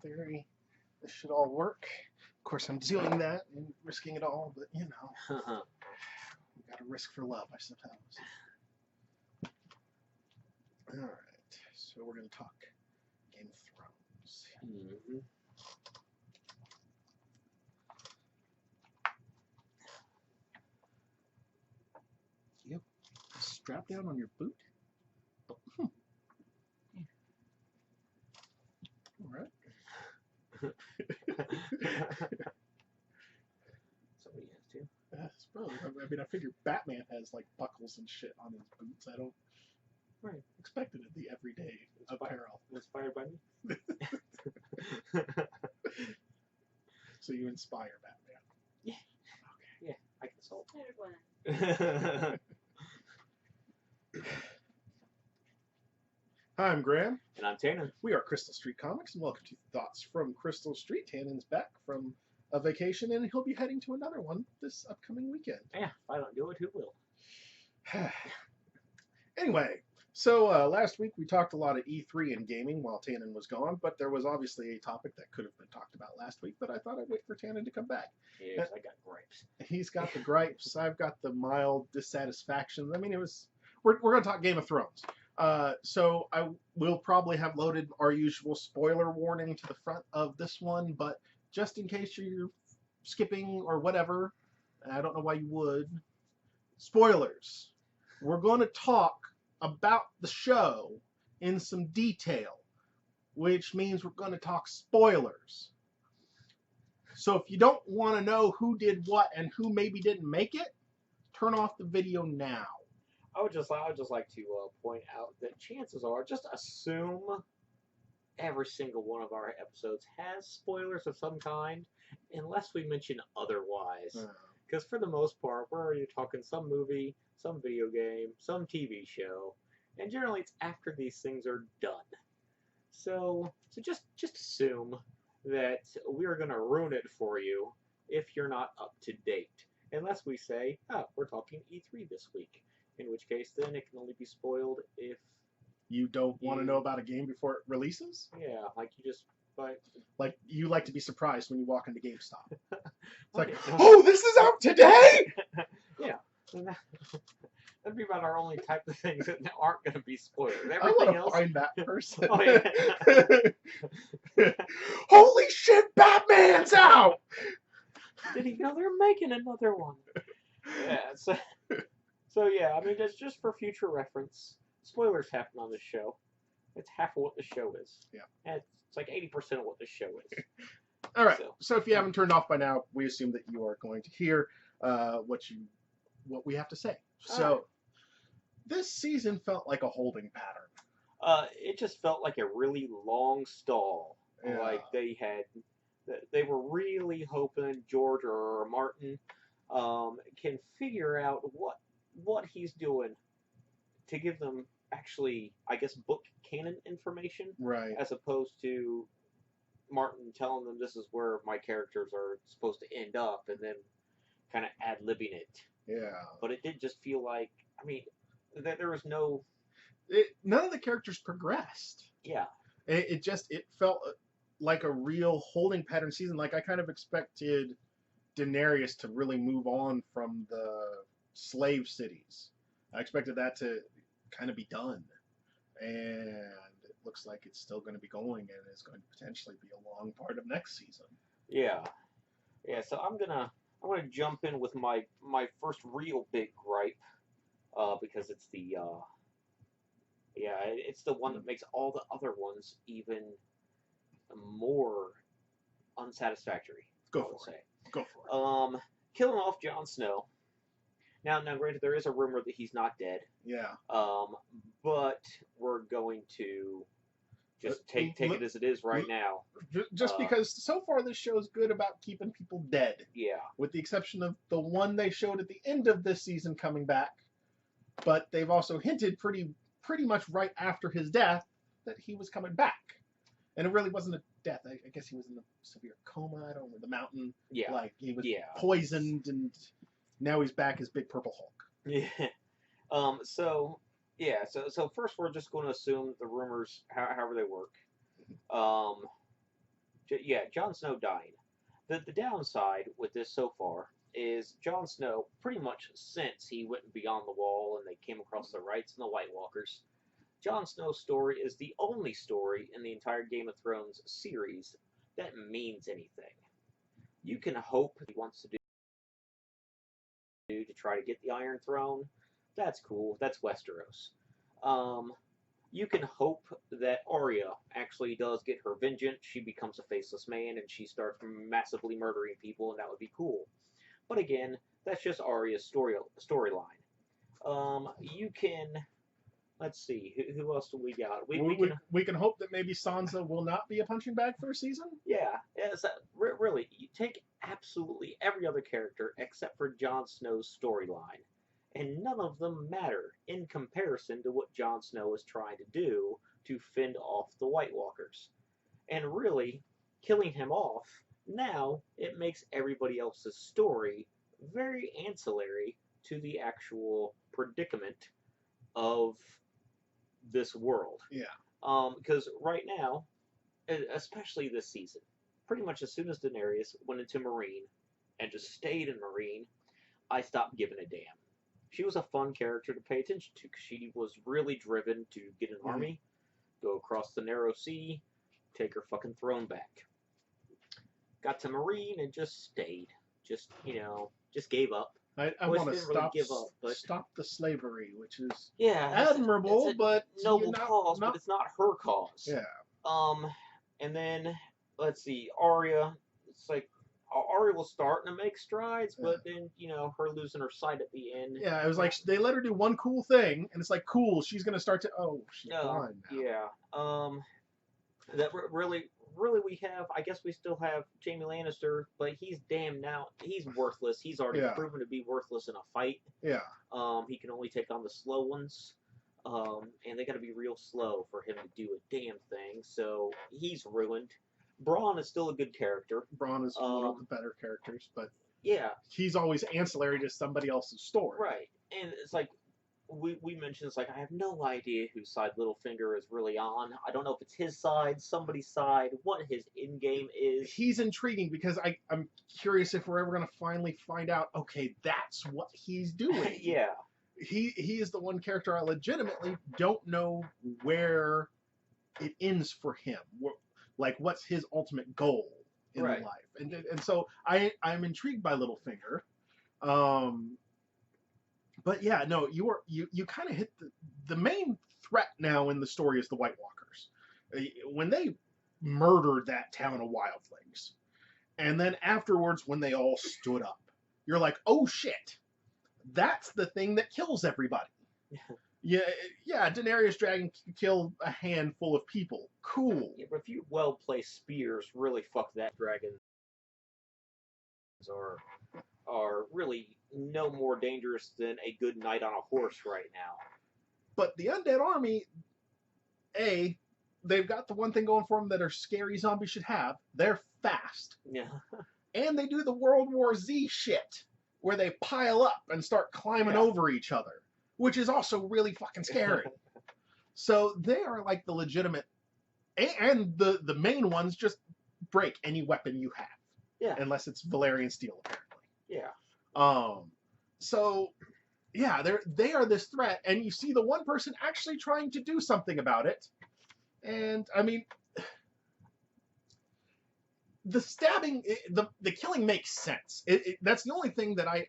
theory, this should all work. Of course, I'm doing that and risking it all, but we got to risk for love, I suppose. All right, so we're going to talk Game of Thrones. Mm-hmm. Yep. Strap down on your boot. Oh, All right. Somebody has to. I suppose. I mean, I figure Batman has like buckles and shit on his boots. I don't expect it to be everyday apparel. Inspired by me? So you inspire Batman. Yeah. Okay. Yeah, I consult. Hi, I'm Graham. And I'm Tannen. We are Crystal Street Comics, and welcome to Thoughts from Crystal Street. Tannen's back from a vacation, and he'll be heading to another one this upcoming weekend. Yeah, if I don't do it, who will? Anyway, so last week we talked a lot of E3 and gaming while Tannen was gone, but there was obviously a topic that could have been talked about last week, but I thought I'd wait for Tannen to come back. Yeah, I got gripes. He's got the gripes. I've got the mild dissatisfaction. I mean, we're going to talk Game of Thrones. So I will probably have loaded our usual spoiler warning to the front of this one, but just in case you're skipping or whatever, I don't know why you would. Spoilers. We're going to talk about the show in some detail, which means we're going to talk spoilers. So if you don't want to know who did what and who maybe didn't make it, turn off the video now. I would just like to point out that chances are, just assume every single one of our episodes has spoilers of some kind, unless we mention otherwise. Because for the most part, we're already talking some movie, some video game, some TV show, and generally it's after these things are done. So just assume that we're going to ruin it for you if you're not up to date. Unless we say, oh, we're talking E3 this week. In which case, then it can only be spoiled if you don't want to know about a game before it releases. Yeah, like you just like you like to be surprised when you walk into GameStop. It's okay, like, oh, this is out today. Yeah, that'd be about our only type of things that aren't going to be spoiled. I Everything want to else. find that person. Oh, yeah. Holy shit, Batman's out! Did he know they're making another one? Yeah. So yeah, I mean, it's just for future reference. Spoilers happen on this show. It's half of what the show is. Yeah. And it's like 80% of what the show is. All right. So if you haven't turned off by now, we assume that you are going to hear what we have to say. So this season felt like a holding pattern. It just felt like a really long stall. Yeah. Like they were really hoping George or Martin can figure out what he's doing to give them actually, I guess, book canon information, right? As opposed to Martin telling them this is where my characters are supposed to end up, and then kind of ad-libbing it. Yeah. But it did just feel like, I mean, there was no. None of the characters progressed. Yeah. It felt like a real holding pattern season. Like I kind of expected Daenerys to really move on from the slave cities. I expected that to kind of be done, and it looks like it's still going to be going, and it's going to potentially be a long part of next season. Yeah. So I'm gonna jump in with my first real big gripe, because it's it's the one that makes all the other ones even more unsatisfactory. Go for it. Killing off Jon Snow. Now, granted, there is a rumor that he's not dead. Yeah. But we're going to just take it as it is right now. Just because so far this show is good about keeping people dead. Yeah. With the exception of the one they showed at the end of this season coming back, but they've also hinted pretty much right after his death that he was coming back, and it really wasn't a death. I guess he was in a severe coma. I don't know, the mountain. Yeah. Like he was poisoned and. Now he's back as Big Purple Hulk. Yeah. So first we're just going to assume the rumors, however they work. Yeah, Jon Snow dying. The downside with this so far is Jon Snow, pretty much since he went beyond the wall and they came across the Rights and the White Walkers, Jon Snow's story is the only story in the entire Game of Thrones series that means anything. You can hope he wants to do to try to get the Iron Throne. That's cool. That's Westeros. Um, you can hope that Arya actually does get her vengeance. She becomes a faceless man and she starts massively murdering people, and that would be cool. But again, that's just Arya's storyline. You can, let's see, who else do we got? We can hope that maybe Sansa will not be a punching bag for a season. Yeah, really, you take absolutely every other character except for Jon Snow's storyline, and none of them matter in comparison to what Jon Snow is trying to do to fend off the White Walkers. And really, killing him off, now it makes everybody else's story very ancillary to the actual predicament of this world. Yeah. Because right now, especially this season, pretty much as soon as Daenerys went into Marine and just stayed in Marine, I stopped giving a damn. She was a fun character to pay attention to because she was really driven to get an army, go across the narrow sea, take her fucking throne back. Got to Marine and just stayed. Just, just gave up. I want to stop, really stop the slavery, which is admirable, but noble cause, but it's not her cause. Yeah. And then let's see, Arya. It's like Arya was starting to make strides, but then her losing her sight at the end. Yeah, it was like they let her do one cool thing, and it's like cool. She's gonna start to she's blind now. Yeah. That really we have. I guess we still have Jaime Lannister, but he's damned now. He's worthless. He's already proven to be worthless in a fight. Yeah. He can only take on the slow ones. And they got to be real slow for him to do a damn thing. So he's ruined. Bronn is still a good character. Bronn is one of the better characters, but yeah, he's always ancillary to somebody else's story. Right, and it's like we mentioned. It's like I have no idea whose side Littlefinger is really on. I don't know if it's his side, somebody's side, what his in game is. He's intriguing because I'm curious if we're ever going to finally find out. Okay, that's what he's doing. Yeah. He is the one character I legitimately don't know where it ends for him. Like, what's his ultimate goal in life? And so I'm intrigued by Littlefinger. But yeah, no, you kind of hit the main threat now in the story is the White Walkers. When they murdered that town of wildlings, and then afterwards when they all stood up, you're like, oh shit. That's the thing that kills everybody. Yeah, Daenerys Dragon killed a handful of people. Cool. Yeah, but a few well-placed spears really fuck that dragon. Are really no more dangerous than a good knight on a horse right now. But the undead army, they've got the one thing going for them that our scary zombies should have. They're fast. Yeah. And they do the World War Z shit, where they pile up and start climbing over each other, which is also really fucking scary. So they are like the legitimate, and the main ones just break any weapon you have. Yeah. Unless it's Valyrian steel, apparently. Yeah. So, yeah, they are this threat, and you see the one person actually trying to do something about it. And, I mean, the stabbing, the killing makes sense. That's the only thing that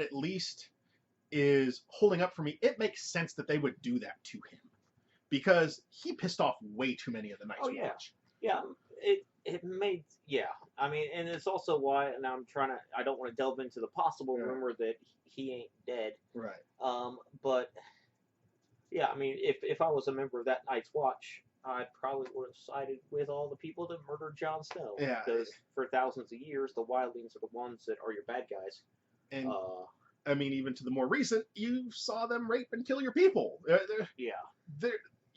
at least is holding up for me. It makes sense that they would do that to him, because he pissed off way too many of the Night's Watch. Yeah, it made, I mean, and it's also why, and I don't want to delve into the possible rumor that he ain't dead. Right. But, yeah, I mean, if I was a member of that Night's Watch, I probably would have sided with all the people that murdered Jon Snow. Yeah. Because for thousands of years, the wildlings are the ones that are your bad guys. And, I mean, even to the more recent, you saw them rape and kill your people.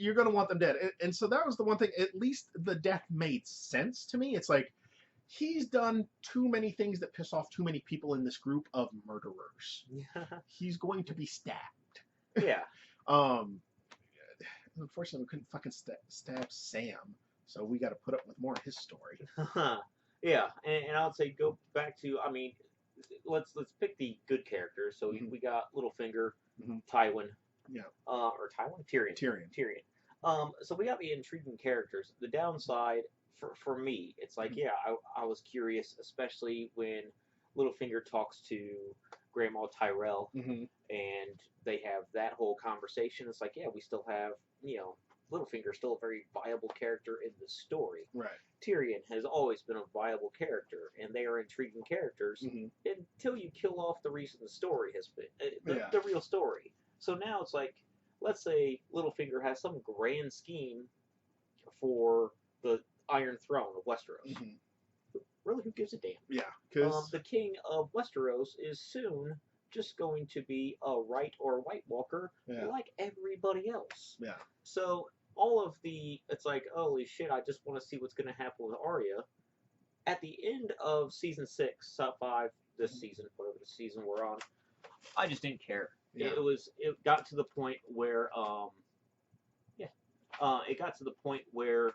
You're going to want them dead. And so that was the one thing, at least the death made sense to me. It's like, he's done too many things that piss off too many people in this group of murderers. He's going to be stabbed. Yeah. Unfortunately, we couldn't fucking stab Sam, so we got to put up with more of his story. Yeah, and I would say go back to. I mean, let's pick the good characters. So Mhm. we got Littlefinger, Mhm. Tywin, Yeah. or Tywin Tyrion. Tyrion. Tyrion. So we got the intriguing characters. The downside for me, it's like, Mhm. yeah, I was curious, especially when Littlefinger talks to Grandma Tyrell, Mhm. and they have that whole conversation. It's like, yeah, we still have, Littlefinger still a very viable character in the story. Right. Tyrion has always been a viable character, and they are intriguing characters Mhm. until you kill off the reason the story has been Yeah. the real story. So now it's like, let's say Littlefinger has some grand scheme for the Iron Throne of Westeros. Mhm. Really, who gives a damn? Yeah. Because The king of Westeros is soon just going to be a Right or White Walker yeah. like everybody else. Yeah. So all of it's like, holy shit, I just want to see what's going to happen with Arya. At the end of season 6, top 5, this season, whatever the season we're on, I just didn't care. Yeah. It got to the point where it got to the point where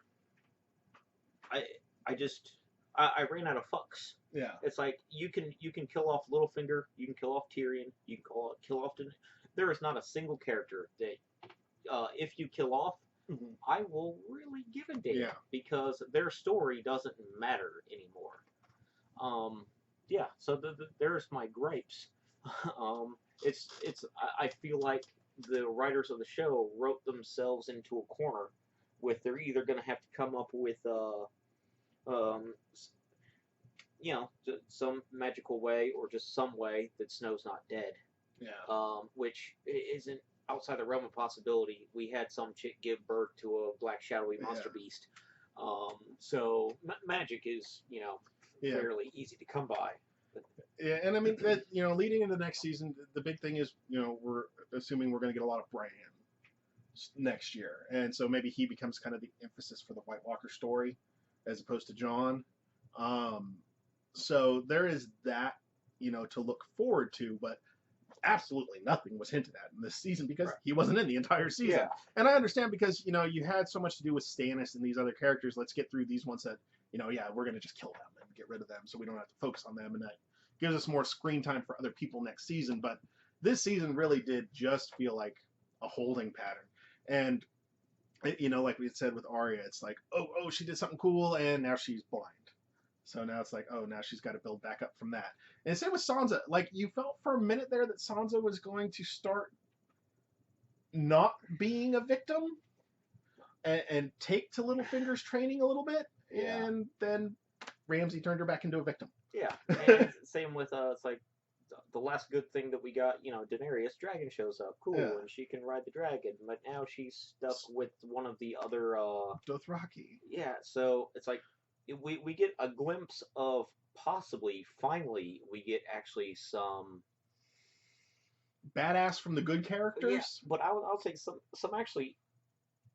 I I just I ran out of fucks. Yeah. It's like you can kill off Littlefinger, you can kill off Tyrion, you can kill off. There is not a single character that if you kill off, Mhm. I will really give a damn Yeah. because their story doesn't matter anymore. Yeah, so there's my gripes. I feel like the writers of the show wrote themselves into a corner with they're either going to have to come up with um, some magical way or just some way that Snow's not dead, Yeah. which isn't outside the realm of possibility. We had some chick give birth to a black shadowy monster Yeah. beast, so magic is Yeah. fairly easy to come by. Yeah. And I mean that leading into the next season, the big thing is we're assuming we're going to get a lot of Bran next year, and so maybe he becomes kind of the emphasis for the White Walker story as opposed to John. Um, so there is that to look forward to, but absolutely nothing was hinted at in this season because Right. he wasn't in the entire season. Yeah. And I understand because you had so much to do with Stannis and these other characters. Let's get through these ones that yeah, we're gonna just kill them and get rid of them so we don't have to focus on them, and that gives us more screen time for other people next season. But this season really did just feel like a holding pattern. And like we had said with Arya, it's like, oh, she did something cool, and now she's blind. So now it's like, oh, now she's got to build back up from that. And same with Sansa. Like, you felt for a minute there that Sansa was going to start not being a victim and take to Littlefinger's training a little bit, Yeah. and then Ramsay turned her back into a victim. Yeah, and same with it's like the last good thing that we got. Daenerys dragon shows up, cool, Yeah. and she can ride the dragon, but now she's stuck with one of the other. Dothraki. Yeah, so it's like we get a glimpse of finally we get actually some Badass from the good characters. Yeah, but I'll say some actually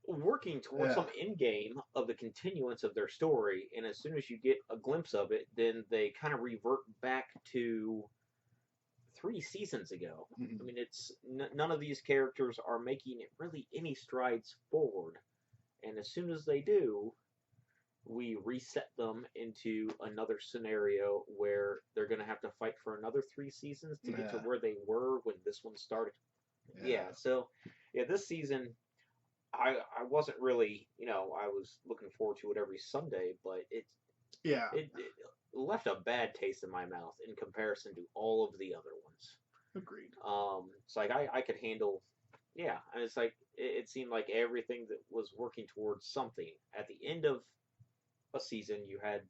working towards some end game of the continuance of their story, and as soon as you get a glimpse of it, then they kind of revert back to 3 seasons ago. Mhm. I mean, it's none of these characters are making really any strides forward, and as soon as they do, we reset them into another scenario where they're going to have to fight for another 3 seasons to get to Yeah. where they were when this one started. Yeah. So this season I wasn't really, I was looking forward to it every Sunday, but it left a bad taste in my mouth in comparison to all of the other ones. Agreed. It's like I could handle, and it's like it seemed like everything that was working towards something at the end of a season, you had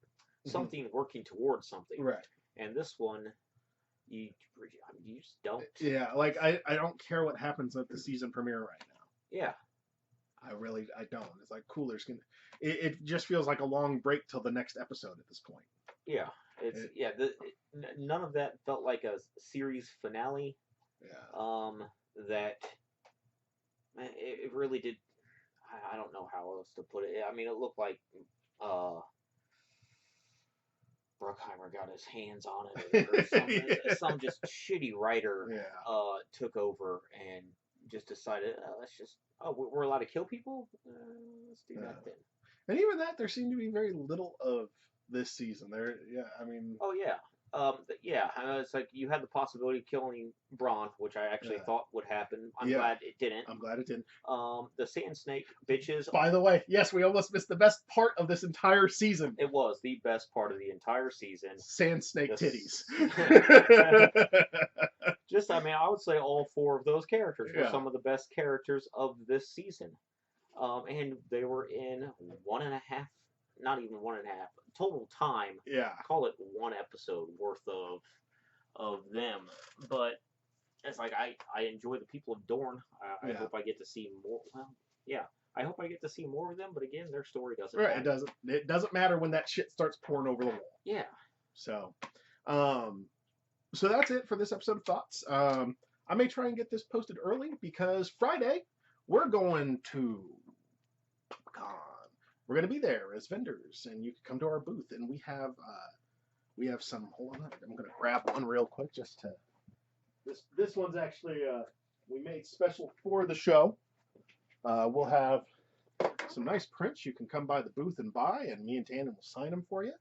something working towards something, Right. And this one, you just don't. Yeah, like I don't care what happens at the season premiere right now. Yeah. I don't. It's like cool. It just feels like a long break till the next episode at this point. Yeah, none of that felt like a series finale. Yeah. That it really did. I don't know how else to put it. I mean, it looked like Bruckheimer got his hands on it, or some just shitty writer took over and just decided we're allowed to kill people. Let's do that then. And even that, there seemed to be very little of this season. I mean, Oh yeah. Yeah, it's like you had the possibility of killing Braun, which I actually yeah, thought would happen. I'm yeah. glad it didn't. I'm glad it didn't. The Sand Snake bitches. By the way, yes, we almost missed the best part of this entire season. It was the best part of the entire season. Sand snake This- titties. Just, I mean, I would say all four of those characters were Yeah. some of the best characters of this season. And they were in 1.5, not even 1.5, total time. Yeah. Call it one episode worth of them. But it's like I enjoy the people of Dorne. I Yeah. hope I get to see more. Well, yeah, I hope I get to see more of them. But again, their story doesn't. Right. matter. It doesn't matter when that shit starts pouring over the wall. Yeah. So, so that's it for this episode of Thoughts. I may try and get this posted early because Friday we're going to Con. We're going to be there as vendors, and you can come to our booth, and we have some. Hold on, I'm going to grab one real quick just to. This one's actually we made special for the show. We'll have some nice prints you can come by the booth and buy, and me and Tannen will sign them for you.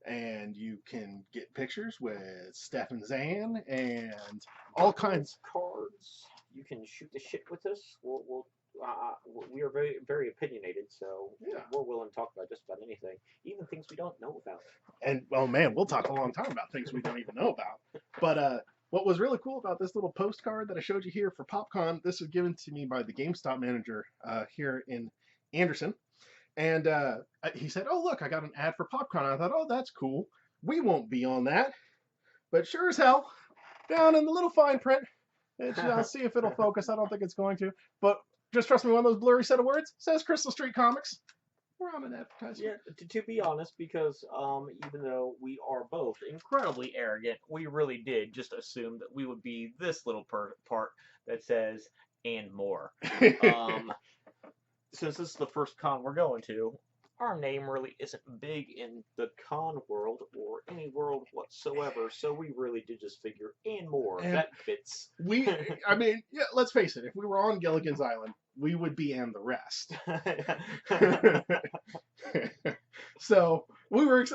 And you can get pictures with Steph and Zan and all kinds. Cards. You can shoot the shit with us. We are very, very opinionated, so Yeah. we're willing to talk about just about anything, even things we don't know about. And oh man, we'll talk a long time about things we don't even know about. But what was really cool about this little postcard that I showed you here for PopCon, this was given to me by the GameStop manager here in Anderson. And he said, "Oh, look, I got an ad for PopCon." I thought, "Oh, that's cool. We won't be on that." But sure as hell, down in the little fine print, I'll see if it'll focus. I don't think it's going to. But just trust me, one of those blurry set of words says Crystal Street Comics. We're on an advertisement. Yeah, to be honest, because even though we are both incredibly arrogant, we really did just assume that we would be this little part that says "and more." Since this is the first con we're going to, our name really isn't big in the con world or any world whatsoever, so we really did just figure "and more." And that fits. I mean, yeah, let's face it, if we were on Gilligan's Island, we would be "and the rest." So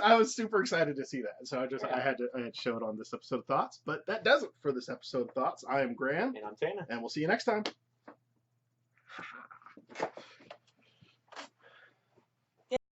I was super excited to see that. So I had to show it on this episode of Thoughts. But that does it for this episode of Thoughts. I am Graham, And I'm Tana. and we'll see you next time.